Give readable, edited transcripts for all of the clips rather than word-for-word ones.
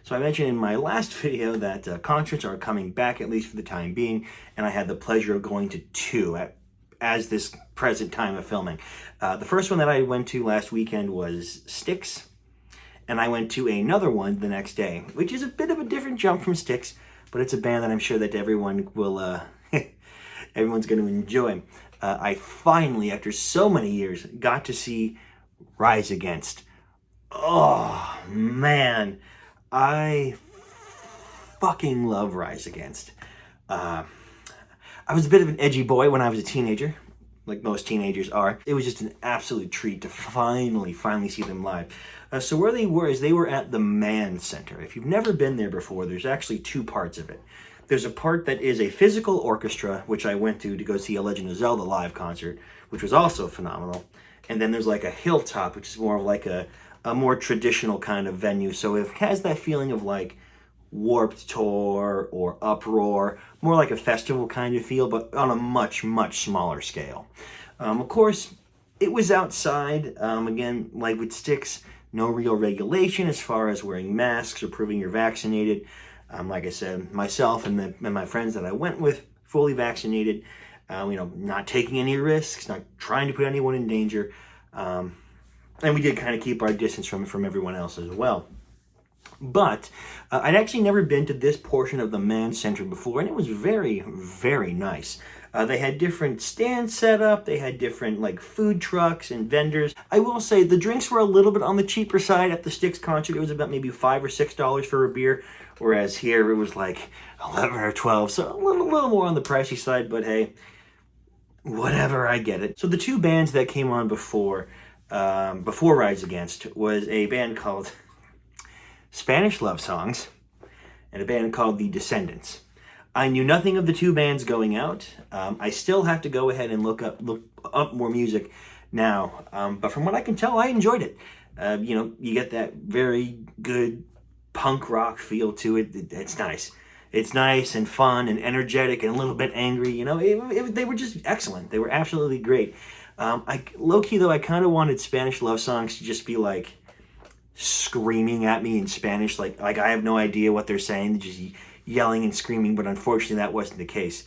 So I mentioned in my last video that concerts are coming back, at least for the time being, and I had the pleasure of going to two as this present time of filming. The first one that I went to last weekend was Styx, and I went to another one the next day, which is a bit of a different jump from Styx, but it's a band that I'm sure that everyone will, everyone's going to enjoy. I finally, after so many years, got to see Rise Against. Oh, man. I fucking love Rise Against. I was a bit of an edgy boy when I was a teenager, like most teenagers are. It was just an absolute treat to finally see them live. So where they were is they were at the Mann Center. If you've never been there before, there's actually two parts of it. There's a part that is a physical orchestra, which I went to go see a Legend of Zelda live concert, which was also phenomenal. And then there's like a hilltop, which is more of like a more traditional kind of venue. So it has that feeling of like Warped Tour or Uproar, more like a festival kind of feel, but on a much smaller scale. Of course, it was outside. Again, like with Styx, no real regulation as far as wearing masks or proving you're vaccinated. Like I said, myself and my friends that I went with, fully vaccinated, not taking any risks, not trying to put anyone in danger. And we did kind of keep our distance from everyone else as well. But I'd actually never been to this portion of the Mann Center before, and it was very, very nice. They had different stands set up. They had different like food trucks and vendors. I will say the drinks were a little bit on the cheaper side at the Styx concert. It was about maybe $5 or $6 for a beer, whereas here it was like 11 or 12, so a little more on the pricey side. But hey, whatever, I get it. So the two bands that came on before Rise Against was a band called Spanish Love Songs and a band called The Descendants. I knew nothing of the two bands going out. I still have to go ahead and look up more music now. But from what I can tell, I enjoyed it. You get that very good punk rock feel to it. It's nice. It's nice and fun and energetic and a little bit angry. They were just excellent. They were absolutely great. Low-key, though, I kind of wanted Spanish Love Songs to just be like screaming at me in Spanish. Like I have no idea what they're saying. They're just yelling and screaming, but unfortunately that wasn't the case.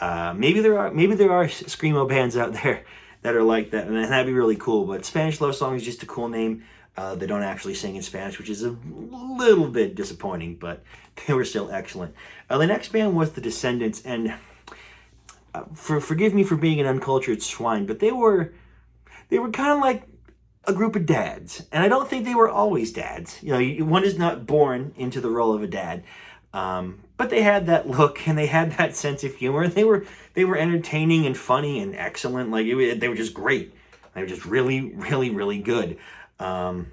Maybe there are screamo bands out there that are like that, and that'd be really cool. But Spanish Love Song is just a cool name. They don't actually sing in Spanish, which is a little bit disappointing, but they were still excellent. The next band was The Descendants, and forgive me for being an uncultured swine, but they were kind of like a group of dads, and I don't think they were always dads. One is not born into the role of a dad. But they had that look and they had that sense of humor. And they were entertaining and funny and excellent. They were just great. They were just really, really, really good. I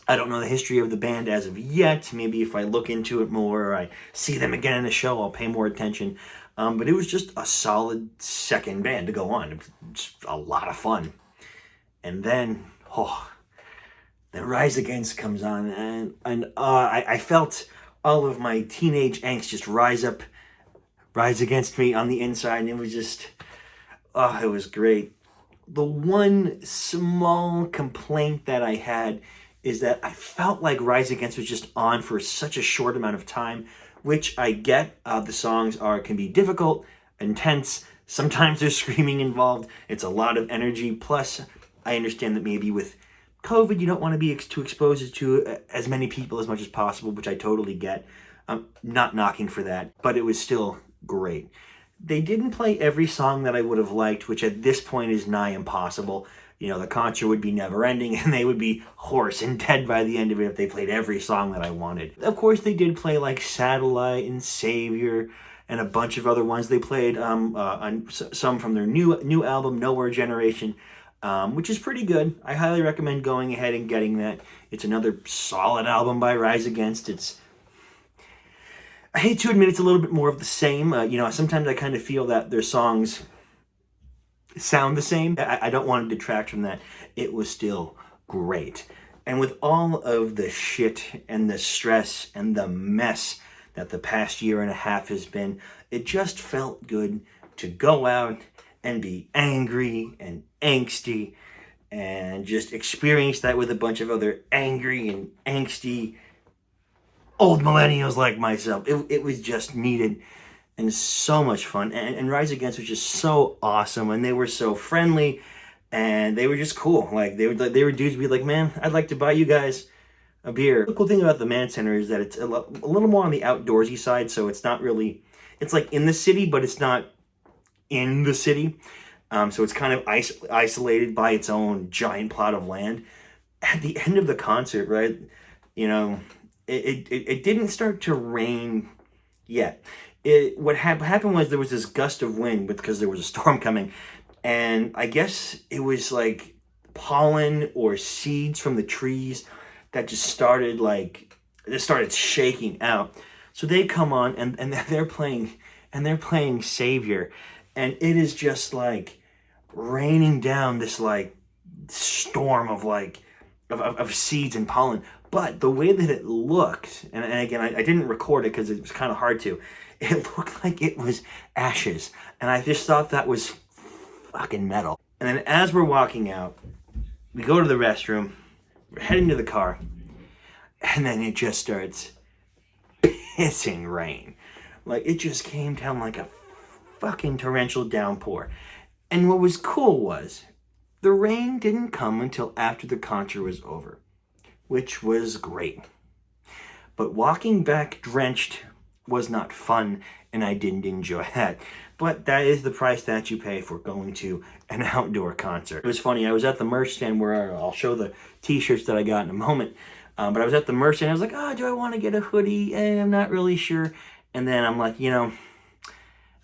don't know the history of the band as of yet. Maybe if I look into it more or I see them again in the show, I'll pay more attention. But it was just a solid second band to go on. It was just a lot of fun. And then, the Rise Against comes on, and I felt all of my teenage angst just rise against me on the inside, and it was just, it was great. The one small complaint that I had is that I felt like Rise Against was just on for such a short amount of time, which I get. The songs can be difficult, intense. Sometimes there's screaming involved. It's a lot of energy. Plus, I understand that maybe with COVID, you don't want to be too exposed to as many people as much as possible, which I totally get. I'm not knocking for that, but it was still great. They didn't play every song that I would have liked, which at this point is nigh impossible. The concert would be never ending, and they would be hoarse and dead by the end of it if they played every song that I wanted. Of course, they did play like Satellite and Savior and a bunch of other ones. They played some from their new album, Nowhere Generation, which is pretty good. I highly recommend going ahead and getting that. It's another solid album by Rise Against. I hate to admit it's a little bit more of the same. Sometimes I kind of feel that their songs sound the same. I don't want to detract from that. It was still great. And with all of the shit and the stress and the mess that the past year and a half has been, it just felt good to go out and be angry and angsty and just experience that with a bunch of other angry and angsty, old millennials like myself. It was just needed and so much fun. And Rise Against was just so awesome, and they were so friendly, and they were just cool. Like they were dudes be like, man, I'd like to buy you guys a beer. The cool thing about the Man Center is that it's a little more on the outdoorsy side, so it's not really, it's like in the city, but it's not in the city. So it's kind of isolated by its own giant plot of land. At the end of the concert, right, you know, it didn't start to rain yet. What happened was there was this gust of wind because there was a storm coming, and I guess it was like pollen or seeds from the trees that just started shaking out. So they come on and they're playing Savior, and it is just like raining down this like storm of of seeds and pollen. But the way that it looked, and again, I didn't record it because it was kind of hard to, it looked like it was ashes. And I just thought that was fucking metal. And then as we're walking out, we go to the restroom, we're heading to the car, and then it just starts pissing rain. Like, it just came down like a fucking torrential downpour. And what was cool was, the rain didn't come until after the concert was over, which was great. But walking back drenched was not fun, and I didn't enjoy that. But that is the price that you pay for going to an outdoor concert. It was funny, I was at the merch stand where I'll show the t-shirts that I got in a moment. But I was at the merch stand, I was like, oh, do I want to get a hoodie? I'm not really sure. And then I'm like, you know,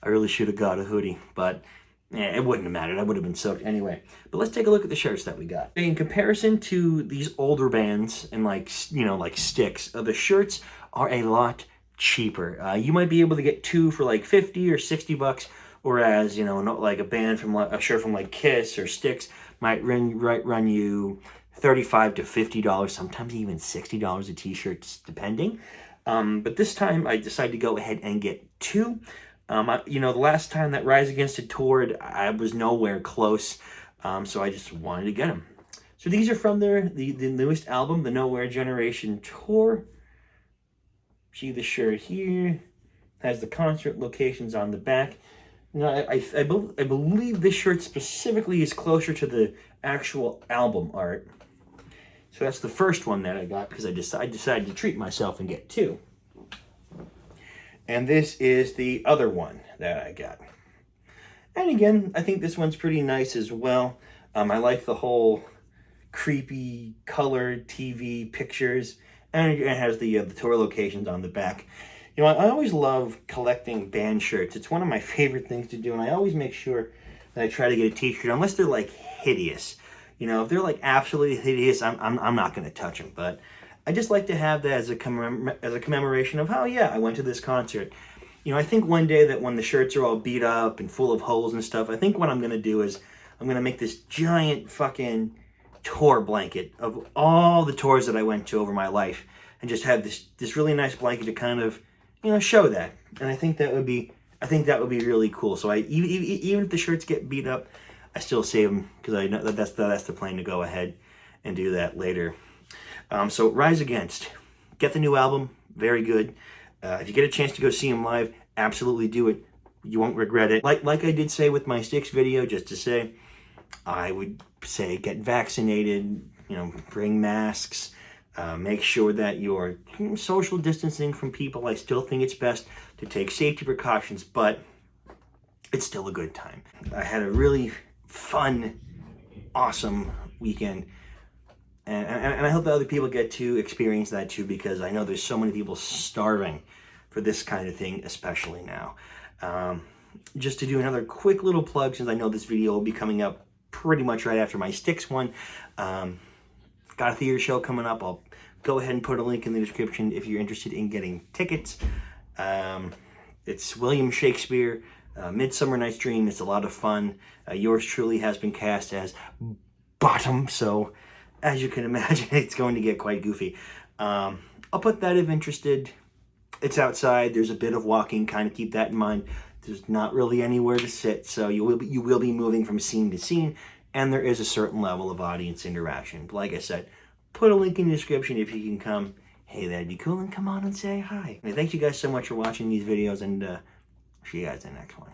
I really should have got a hoodie, but it wouldn't have mattered. I would have been soaked anyway. But let's take a look at the shirts that we got. In comparison to these older bands and like, you know, like Styx, the shirts are a lot cheaper. You might be able to get two for like 50 or 60 bucks, whereas, you know, not like a shirt from like Kiss or Styx might run you $35 to $50, sometimes even $60 a t-shirt, depending. But this time I decided to go ahead and get two. You know, the last time that Rise Against had toured, I was nowhere close, so I just wanted to get them. So these are from the newest album, the Nowhere Generation Tour. See the shirt here, has the concert locations on the back. Now, I believe this shirt specifically is closer to the actual album art. So that's the first one that I got because I decided to treat myself and get two. And this is the other one that I got. And again, I think this one's pretty nice as well. I like the whole creepy colored TV pictures. And it has the tour locations on the back. You know, I always love collecting band shirts. It's one of my favorite things to do. And I always make sure that I try to get a t-shirt, unless they're like hideous. You know, if they're like absolutely hideous, I'm not going to touch them. But I just like to have that as a commemoration of how, yeah, I went to this concert. You know, I think one day that when the shirts are all beat up and full of holes and stuff, I think what I'm going to do is I'm going to make this giant fucking tour blanket of all the tours that I went to over my life and just have this really nice blanket to kind of, you know, show that. And I think that would be really cool. So even if the shirts get beat up, I still save them because I know that that's the plan to go ahead and do that later. So Rise Against, get the new album, very good. If you get a chance to go see them live, absolutely do it. You won't regret it. Like I did say with my Styx video, just to say, I would say get vaccinated, you know, bring masks, make sure that you're social distancing from people. I still think it's best to take safety precautions, but it's still a good time. I had a really fun, awesome weekend. And I hope that other people get to experience that too, because I know there's so many people starving for this kind of thing, especially now. Just to do another quick little plug, since I know this video will be coming up pretty much right after my Styx one. Got a theater show coming up. I'll go ahead and put a link in the description if you're interested in getting tickets. It's William Shakespeare, Midsummer Night's Dream. It's a lot of fun. Yours truly has been cast as Bottom, so as you can imagine, it's going to get quite goofy. I'll put that if interested. It's outside. There's a bit of walking. Kind of keep that in mind. There's not really anywhere to sit, so you will be moving from scene to scene, and there is a certain level of audience interaction. But like I said, put a link in the description if you can come. hey, that'd be cool, and come on and say hi. And thank you guys so much for watching these videos, and see you guys in the next one.